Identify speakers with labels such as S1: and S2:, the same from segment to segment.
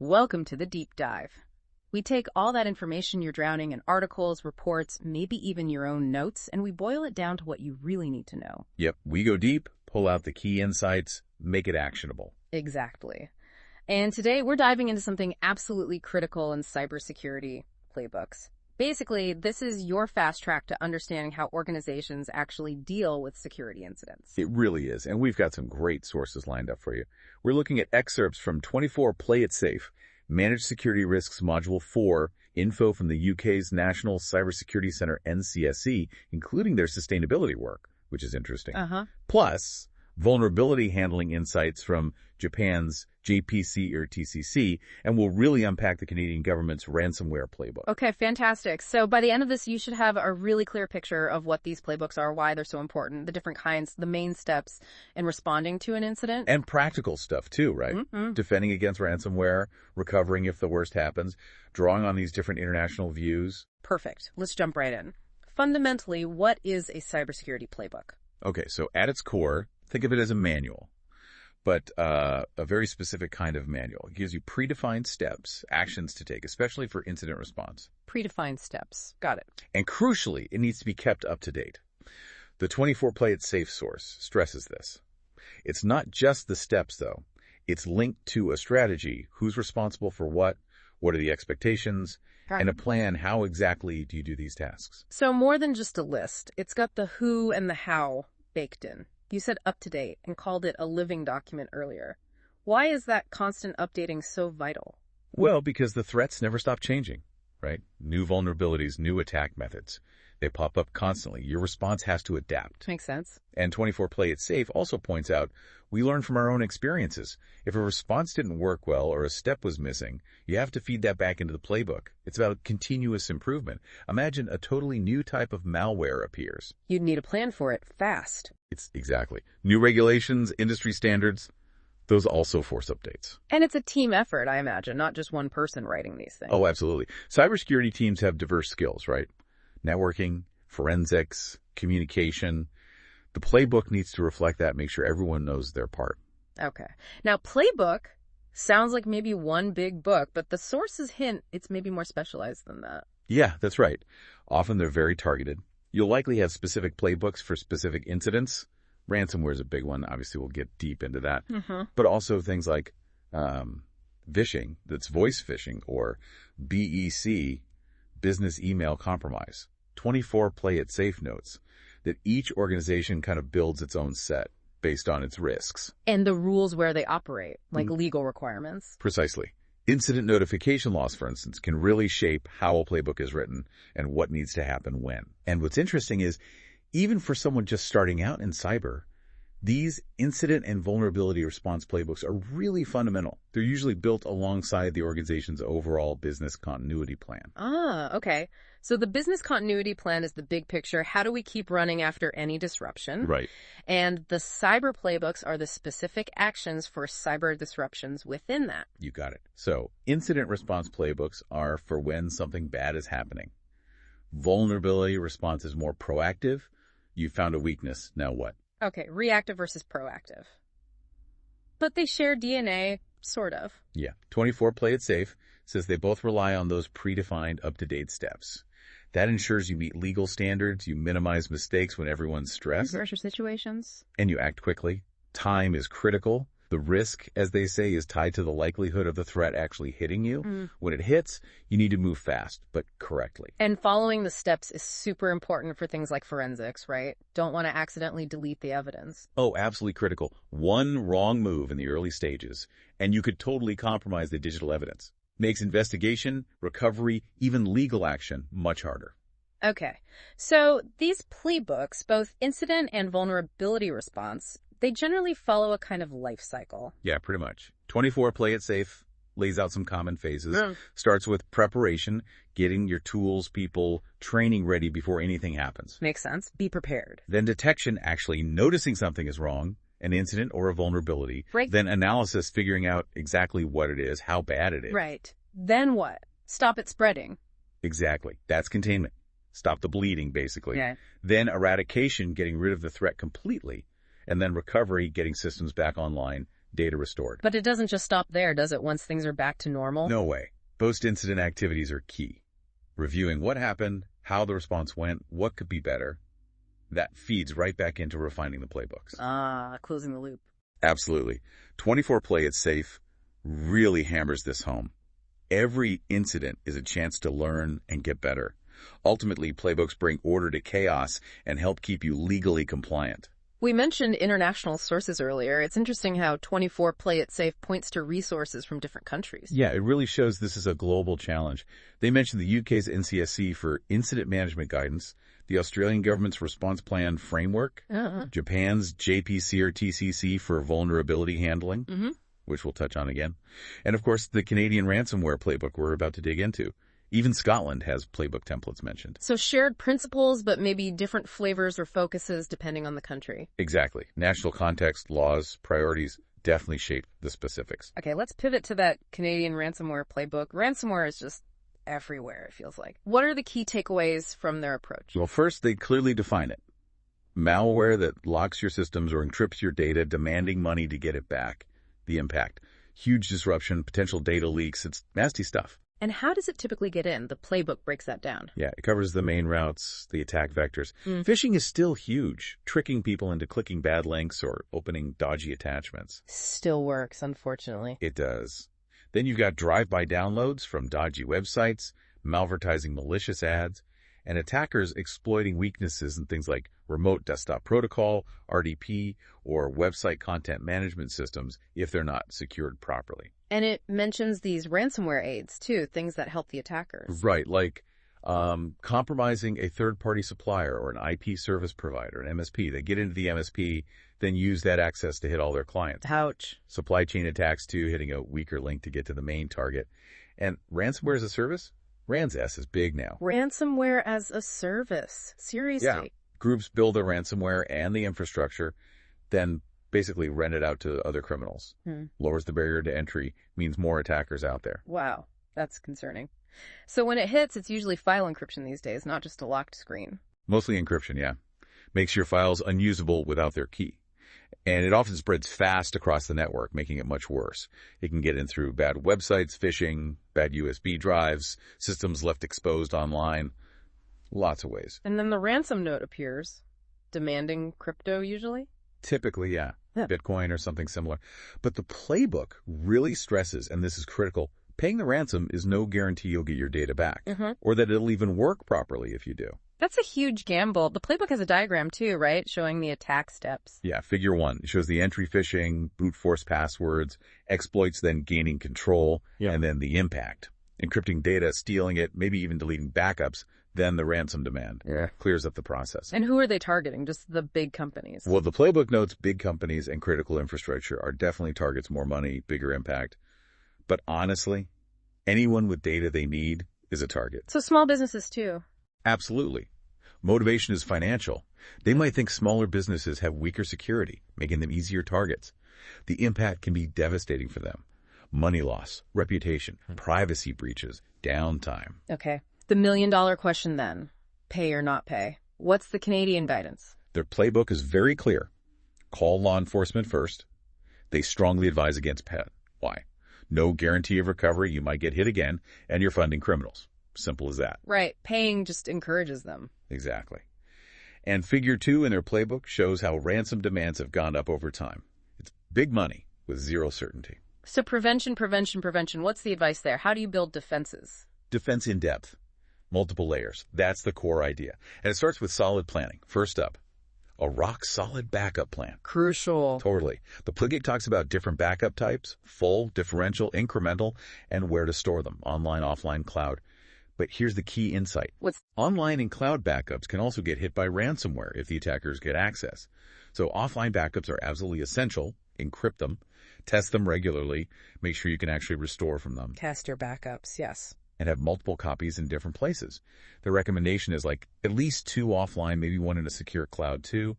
S1: Welcome to the deep dive. We take all that information you're drowning in articles, reports, maybe even your own notes, and we boil it down to what you really need to know.
S2: Yep, we go deep, pull out the key insights, make it actionable.
S1: Exactly. And today we're diving into something absolutely critical in cybersecurity playbooks. Basically, this is your fast track to understanding how organizations actually deal with security incidents.
S2: It really is, and we've got some great sources lined up for you. We're looking at excerpts from 24 Play It Safe, Managed Security Risks Module 4, info from the UK's National Cybersecurity Centre NCSC, including their sustainability work, which is interesting. Plus, vulnerability handling insights from Japan's JPC or TCC, and we'll really unpack the Canadian government's ransomware playbook.
S1: Okay, fantastic. So by the end of this, you should have a really clear picture of what these playbooks are, why they're so important, the different kinds, the main steps in responding to an incident.
S2: And practical stuff too, right? Defending against ransomware, recovering if the worst happens, drawing on these different international views.
S1: Perfect. Let's jump right in. Fundamentally, what is a cybersecurity playbook?
S2: Okay, so at its core, think of it as a manual, but a very specific kind of manual. It gives you predefined steps, actions to take, especially for incident response.
S1: Predefined steps. Got it.
S2: And crucially, it needs to be kept up to date. The 24 Play It Safe source stresses this. It's not just the steps, though. It's linked to a strategy. Who's responsible for what? What are the expectations? And a plan. How exactly do you do these tasks?
S1: So more than just a list. It's got the who and the how baked in. You said up to date and called it a living document earlier. Why is that constant updating so vital?
S2: Well, because the threats never stop changing, right? New vulnerabilities, new attack methods. They pop up constantly. Your response has to adapt.
S1: Makes sense.
S2: And 24 Play It Safe also points out we learn from our own experiences. If a response didn't work well or a step was missing, you have to feed that back into the playbook. It's about continuous improvement. Imagine a totally new type of malware appears.
S1: You'd need a plan for it fast.
S2: It's exactly. New regulations, industry standards, those also force updates.
S1: And it's a team effort, I imagine, not just one person writing these things.
S2: Oh, absolutely. Cybersecurity teams have diverse skills, right? Networking, forensics, communication. The playbook needs to reflect that, make sure everyone knows their part.
S1: Okay. Now, playbook sounds like maybe one big book, but the sources hint it's maybe more specialized than that.
S2: Yeah, that's right. Often they're very targeted. You'll likely have specific playbooks for specific incidents. Ransomware is a big one. Obviously, we'll get deep into that. But also things like phishing, that's voice phishing, or BEC, business email compromise. 24 Play It Safe notes that each organization kind of builds its own set based on its risks.
S1: And the rules where they operate, like legal requirements.
S2: Precisely. Incident notification laws, for instance, can really shape how a playbook is written and what needs to happen when. And what's interesting is, even for someone just starting out in cyber, these incident and vulnerability response playbooks are really fundamental. They're usually built alongside the organization's overall business continuity plan.
S1: Ah, okay. So the business continuity plan is the big picture. How do we keep running after any disruption?
S2: Right.
S1: And the cyber playbooks are the specific actions for cyber disruptions within that.
S2: You got it. So incident response playbooks are for when something bad is happening. Vulnerability response is more proactive. You found a weakness. Now what?
S1: Okay, reactive versus proactive. But they share DNA, sort of.
S2: Yeah. 24 Play It Safe says they both rely on those predefined up-to-date steps. That ensures you meet legal standards, you minimize mistakes when everyone's stressed.
S1: Pressure situations.
S2: And you act quickly. Time is critical. The risk, as they say, is tied to the likelihood of the threat actually hitting you. When it hits, you need to move fast, but correctly.
S1: And following the steps is super important for things like forensics, right? Don't want to accidentally delete the evidence.
S2: Oh, absolutely critical. One wrong move in the early stages, and you could totally compromise the digital evidence. Makes investigation, recovery, even legal action much harder.
S1: Okay, so these playbooks, both incident and vulnerability response, they generally follow a kind of life cycle.
S2: Yeah, pretty much. 24 Play It Safe lays out some common phases. Starts with preparation, getting your tools, people, training ready before anything happens.
S1: Makes sense. Be prepared.
S2: Then detection, actually noticing something is wrong, an incident or a vulnerability.
S1: Right.
S2: Then analysis, figuring out exactly what it is, how bad it is.
S1: Right. Then what? Stop it spreading.
S2: Exactly. That's containment. Stop the bleeding, basically.
S1: Yeah.
S2: Then eradication, getting rid of the threat completely. And then recovery, getting systems back online, data restored.
S1: But it doesn't just stop there, does it, once things are back to normal?
S2: No way. Post-incident activities are key. Reviewing what happened, how the response went, what could be better. That feeds right back into refining the playbooks.
S1: Closing the loop.
S2: Absolutely. 24 Play It Safe really hammers this home. Every incident is a chance to learn and get better. Ultimately, playbooks bring order to chaos and help keep you legally compliant.
S1: We mentioned international sources earlier. It's interesting how 24 Play It Safe points to resources from different countries.
S2: Yeah, it really shows this is a global challenge. They mentioned the UK's NCSC for incident management guidance, the Australian government's response plan framework, Japan's JPC or TCC for vulnerability handling, which we'll touch on again, and of course the Canadian ransomware playbook we're about to dig into. Even Scotland has playbook templates mentioned.
S1: So shared principles, but maybe different flavors or focuses depending on the country.
S2: Exactly. National context, laws, priorities definitely shape the specifics.
S1: Okay, let's pivot to that Canadian ransomware playbook. Ransomware is just everywhere, it feels like. What are the key takeaways from their approach?
S2: Well, first, they clearly define it. Malware that locks your systems or encrypts your data, demanding money to get it back. The impact. Huge disruption, potential data leaks. It's nasty stuff.
S1: And how does it typically get in? The playbook breaks that down.
S2: Yeah, it covers the main routes, the attack vectors. Phishing is still huge, tricking people into clicking bad links or opening dodgy attachments.
S1: Still works, unfortunately.
S2: It does. Then you've got drive-by downloads from dodgy websites, malvertising malicious ads, and attackers exploiting weaknesses in things like remote desktop protocol, RDP, or website content management systems if they're not secured properly.
S1: And it mentions these ransomware aids, too, things that help the attackers.
S2: Right, like compromising a third-party supplier or an IP service provider, an MSP. They get into the MSP, then use that access to hit all their clients.
S1: Ouch.
S2: Supply chain attacks, too, hitting a weaker link to get to the main target. And ransomware as a service? RANS-S is big now.
S1: Ransomware as a service. Seriously.
S2: Yeah. Groups build the ransomware and the infrastructure, then basically rent it out to other criminals. Lowers the barrier to entry, means more attackers out there.
S1: Wow, that's concerning. So when it hits, it's usually file encryption these days, not just a locked screen.
S2: Mostly encryption, yeah. Makes your files unusable without their key. And it often spreads fast across the network, making it much worse. It can get in through bad websites, phishing, bad USB drives, systems left exposed online. Lots of ways.
S1: And then the ransom note appears, demanding crypto usually?
S2: Typically, yeah. Bitcoin or something similar. But the playbook really stresses, and this is critical, paying the ransom is no guarantee you'll get your data back, or that it'll even work properly if you do.
S1: That's a huge gamble. The playbook has a diagram too, right? Showing the attack steps.
S2: Yeah, figure 1. It shows the entry phishing, brute force passwords, exploits then gaining control, and then the impact. Encrypting data, stealing it, maybe even deleting backups, then the ransom demand. Clears up the process.
S1: And who are they targeting? Just the big companies?
S2: Well, the playbook notes big companies and critical infrastructure are definitely targets, more money, bigger impact. But honestly, anyone with data they need is a target.
S1: So small businesses too?
S2: Absolutely. Motivation is financial. They might think smaller businesses have weaker security, making them easier targets. The impact can be devastating for them. Money loss, reputation, privacy breaches, downtime.
S1: Okay. The million-dollar question then, pay or not pay. What's the Canadian guidance?
S2: Their playbook is very clear. Call law enforcement first. They strongly advise against pay. Why? No guarantee of recovery. You might get hit again, and you're funding criminals. Simple as that.
S1: Right. Paying just encourages them.
S2: Exactly. And figure 2 in their playbook shows how ransom demands have gone up over time. It's big money with zero certainty.
S1: So prevention. What's the advice there? How do you build defenses?
S2: Defense in depth. Multiple layers. That's the core idea. And it starts with solid planning. First up, a rock-solid backup plan.
S1: Crucial.
S2: Totally. The playbook talks about different backup types, full, differential, incremental, and where to store them, online, offline, cloud. But here's the key insight. Online and cloud backups can also get hit by ransomware if the attackers get access. So offline backups are absolutely essential. Encrypt them, test them regularly, make sure you can actually restore from them.
S1: Test your backups, yes.
S2: And have multiple copies in different places. The recommendation is like at least 2 offline, maybe 1 in a secure cloud too.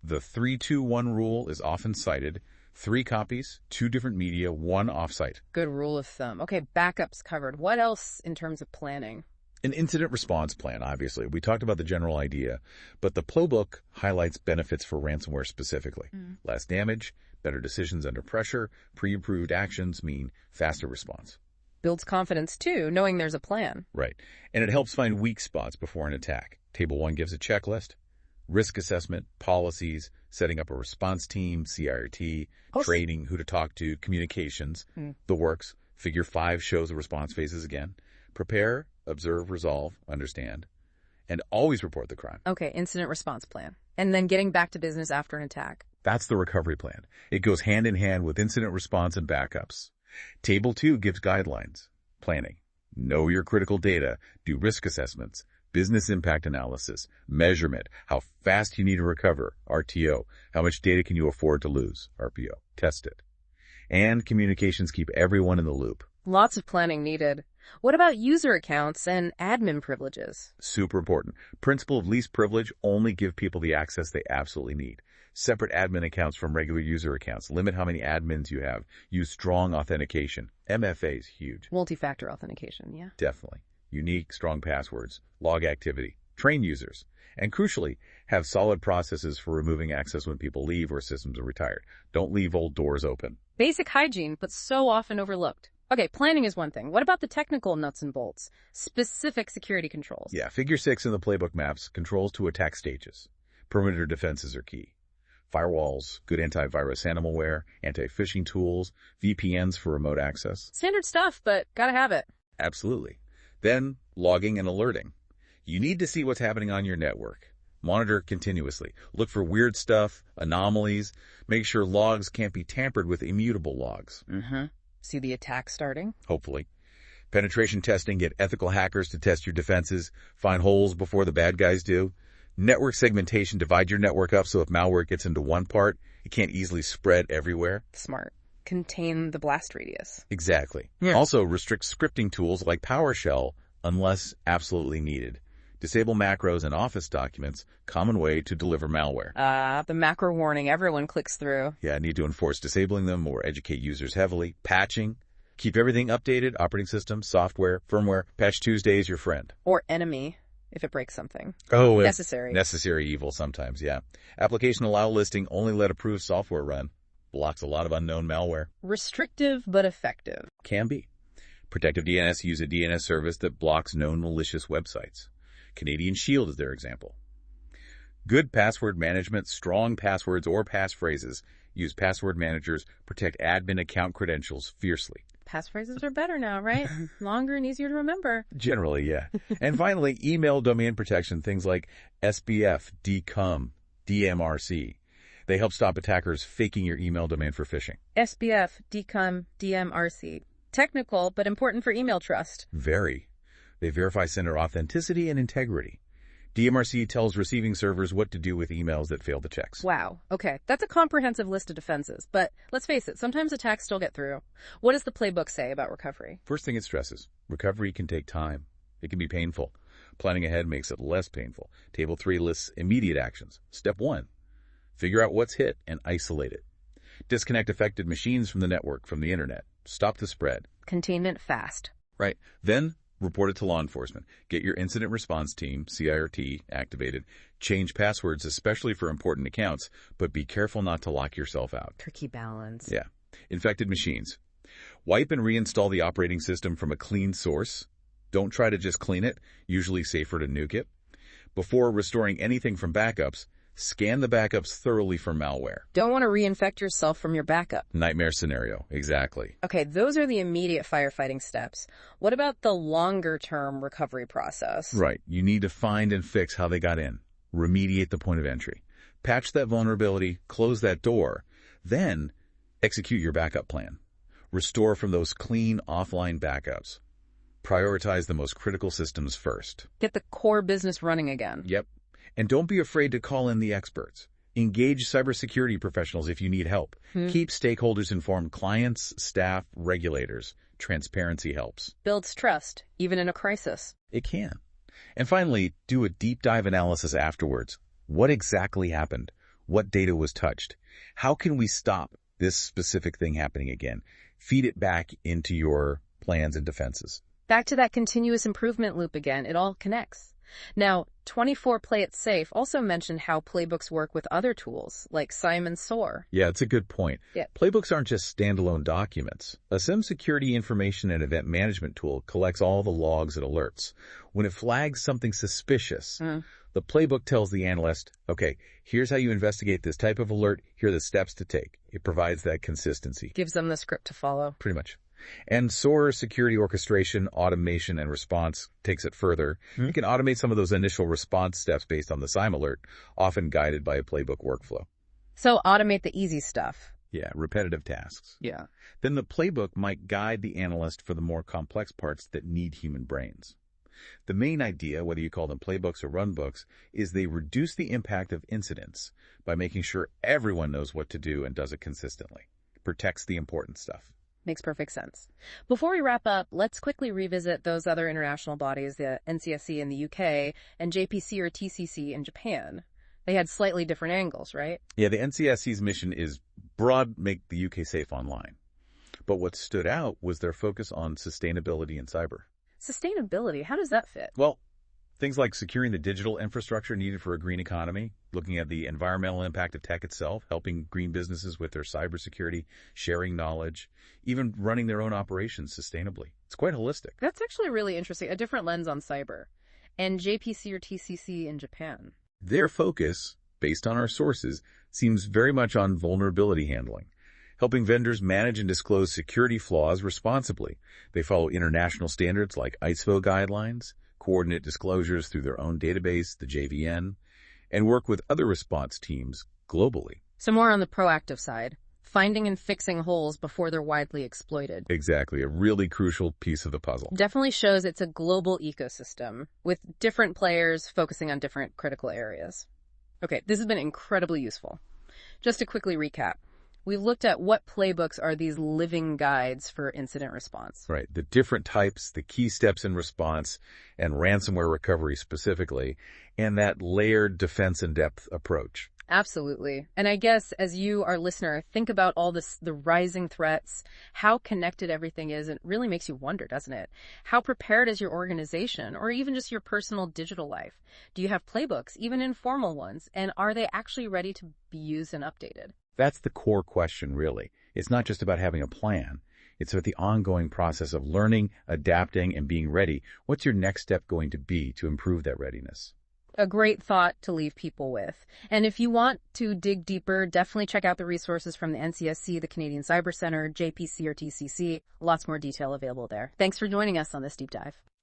S2: The 3-2-1 rule is often cited. 3 copies, 2 different media, 1 offsite.
S1: Good rule of thumb. Okay, backups covered. What else in terms of planning?
S2: An incident response plan, obviously. We talked about the general idea, but the playbook highlights benefits for ransomware specifically. Less damage, Better decisions under pressure, pre-approved actions mean faster response.
S1: Builds confidence too, knowing there's a plan.
S2: Right. And it helps find weak spots before an attack. Table 1 gives a checklist. Risk assessment, policies, setting up a response team, CIRT, training, who to talk to, communications, the works. Figure 5 shows the response phases again. Prepare, observe, resolve, understand, and always report the crime.
S1: Okay, incident response plan. And then getting back to business after an attack.
S2: That's the recovery plan. It goes hand in hand with incident response and backups. Table 2 gives guidelines. Planning. Know your critical data. Do risk assessments. Business impact analysis. Measurement. How fast you need to recover. RTO. How much data can you afford to lose. RPO. Test it. And communications keep everyone in the loop.
S1: Lots of planning needed. What about user accounts and admin privileges?
S2: Super important. Principle of least privilege, only give people the access they absolutely need. Separate admin accounts from regular user accounts. Limit how many admins you have. Use strong authentication. MFA is huge.
S1: Multi-factor authentication, yeah.
S2: Definitely. Unique, strong passwords. Log activity. Train users. And crucially, have solid processes for removing access when people leave or systems are retired. Don't leave old doors open.
S1: Basic hygiene, but so often overlooked. Okay, planning is one thing. What about the technical nuts and bolts? Specific security controls.
S2: Yeah, figure 6 in the playbook maps controls to attack stages. Perimeter defenses are key. Firewalls, good antivirus animalware, anti-phishing tools, VPNs for remote access.
S1: Standard stuff, but gotta have it.
S2: Absolutely. Then, logging and alerting. You need to see what's happening on your network. Monitor continuously. Look for weird stuff, anomalies. Make sure logs can't be tampered with. Immutable logs.
S1: See the attack starting?
S2: Hopefully. Penetration testing. Get ethical hackers to test your defenses. Find holes before the bad guys do. Network segmentation. Divide your network up so if malware gets into one part, it can't easily spread everywhere.
S1: Smart. Contain the blast radius.
S2: Exactly. Yeah. Also, restrict scripting tools like PowerShell unless absolutely needed. Disable macros in Office documents, common way to deliver malware.
S1: The macro warning everyone clicks through.
S2: Yeah, need to enforce disabling them or educate users heavily. Patching. Keep everything updated, operating system, software, firmware. Patch Tuesday is your friend.
S1: Or enemy, if it breaks something.
S2: Oh,
S1: necessary.
S2: Necessary evil sometimes, yeah. Application allow listing, only let approved software run. Blocks a lot of unknown malware.
S1: Restrictive but effective.
S2: Can be. Protective DNS use a DNS service that blocks known malicious websites. Canadian Shield is their example. Good password management, strong passwords or passphrases. Use password managers, protect admin account credentials fiercely.
S1: Passphrases are better now, right? Longer and easier to remember.
S2: Generally, yeah. And finally, email domain protection, things like SBF, DCOM, DMRC. They help stop attackers faking your email domain for phishing.
S1: SBF, DCOM, DMRC. Technical, but important for email trust.
S2: Very. They verify sender authenticity and integrity. DMRC tells receiving servers what to do with emails that fail the checks.
S1: Wow. Okay. That's a comprehensive list of defenses. But let's face it, sometimes attacks still get through. What does the playbook say about recovery?
S2: First thing it stresses, recovery can take time. It can be painful. Planning ahead makes it less painful. Table 3 lists immediate actions. Step 1, figure out what's hit and isolate it. Disconnect affected machines from the network, from the internet. Stop the spread.
S1: Containment fast.
S2: Right. Then report it to law enforcement. Get your incident response team, CIRT, activated. Change passwords, especially for important accounts, but be careful not to lock yourself out.
S1: Tricky balance.
S2: Yeah. Infected machines. Wipe and reinstall the operating system from a clean source. Don't try to just clean it. Usually safer to nuke it. Before restoring anything from backups, scan the backups thoroughly for malware.
S1: Don't want to reinfect yourself from your backup.
S2: Nightmare scenario. Exactly.
S1: Okay, those are the immediate firefighting steps. What about the longer-term recovery process?
S2: Right. You need to find and fix how they got in. Remediate the point of entry. Patch that vulnerability. Close that door. Then execute your backup plan. Restore from those clean offline backups. Prioritize the most critical systems first.
S1: Get the core business running again.
S2: Yep. And don't be afraid to call in the experts. Engage cybersecurity professionals if you need help. Keep stakeholders informed, clients, staff, regulators. Transparency helps.
S1: Builds trust, even in a crisis.
S2: It can. And finally, do a deep dive analysis afterwards. What exactly happened? What data was touched? How can we stop this specific thing happening again? Feed it back into your plans and defenses.
S1: Back to that continuous improvement loop again. It all connects. Now, 24 Play It Safe also mentioned how playbooks work with other tools, like SIEM and SOAR.
S2: Yeah, it's a good point.
S1: Yeah.
S2: Playbooks aren't just standalone documents. A SIEM security information and event management tool collects all the logs and alerts. When it flags something suspicious, the playbook tells the analyst, okay, here's how you investigate this type of alert. Here are the steps to take. It provides that consistency.
S1: Gives them the script to follow.
S2: Pretty much. And SOAR, security orchestration, automation, and response takes it further. You can automate some of those initial response steps based on the SIEM alert, often guided by a playbook workflow.
S1: So automate the easy stuff.
S2: Yeah, repetitive tasks.
S1: Yeah.
S2: Then the playbook might guide the analyst for the more complex parts that need human brains. The main idea, whether you call them playbooks or runbooks, is they reduce the impact of incidents by making sure everyone knows what to do and does it consistently. Protects the important stuff.
S1: Makes perfect sense. Before we wrap up, let's quickly revisit those other international bodies, the NCSC in the UK and JPC or TCC in Japan. They had slightly different angles, right?
S2: Yeah, the NCSC's mission is broad, make the UK safe online. But what stood out was their focus on sustainability in cyber.
S1: Sustainability, how does that fit?
S2: Well, things like securing the digital infrastructure needed for a green economy, looking at the environmental impact of tech itself, helping green businesses with their cybersecurity, sharing knowledge, even running their own operations sustainably. It's quite holistic.
S1: That's actually really interesting, a different lens on cyber. And JPC or TCC in Japan?
S2: Their focus, based on our sources, seems very much on vulnerability handling, helping vendors manage and disclose security flaws responsibly. They follow international standards like ISO guidelines, coordinate disclosures through their own database, the JVN, and work with other response teams globally.
S1: So more on the proactive side, finding and fixing holes before they're widely exploited.
S2: Exactly, a really crucial piece of the puzzle.
S1: Definitely shows it's a global ecosystem with different players focusing on different critical areas. Okay, this has been incredibly useful. Just to quickly recap, we've looked at what playbooks are these living guides for incident response.
S2: Right, the different types, the key steps in response, and ransomware recovery specifically, and that layered defense in depth approach.
S1: Absolutely. And I guess as you, our listener, think about all this, the rising threats, how connected everything is, it really makes you wonder, doesn't it? How prepared is your organization or even just your personal digital life? Do you have playbooks, even informal ones? And are they actually ready to be used and updated?
S2: That's the core question, really. It's not just about having a plan. It's about the ongoing process of learning, adapting, and being ready. What's your next step going to be to improve that readiness?
S1: A great thought to leave people with. And if you want to dig deeper, definitely check out the resources from the NCSC, the Canadian Cyber Center, JPC or TCC. Lots more detail available there. Thanks for joining us on this deep dive.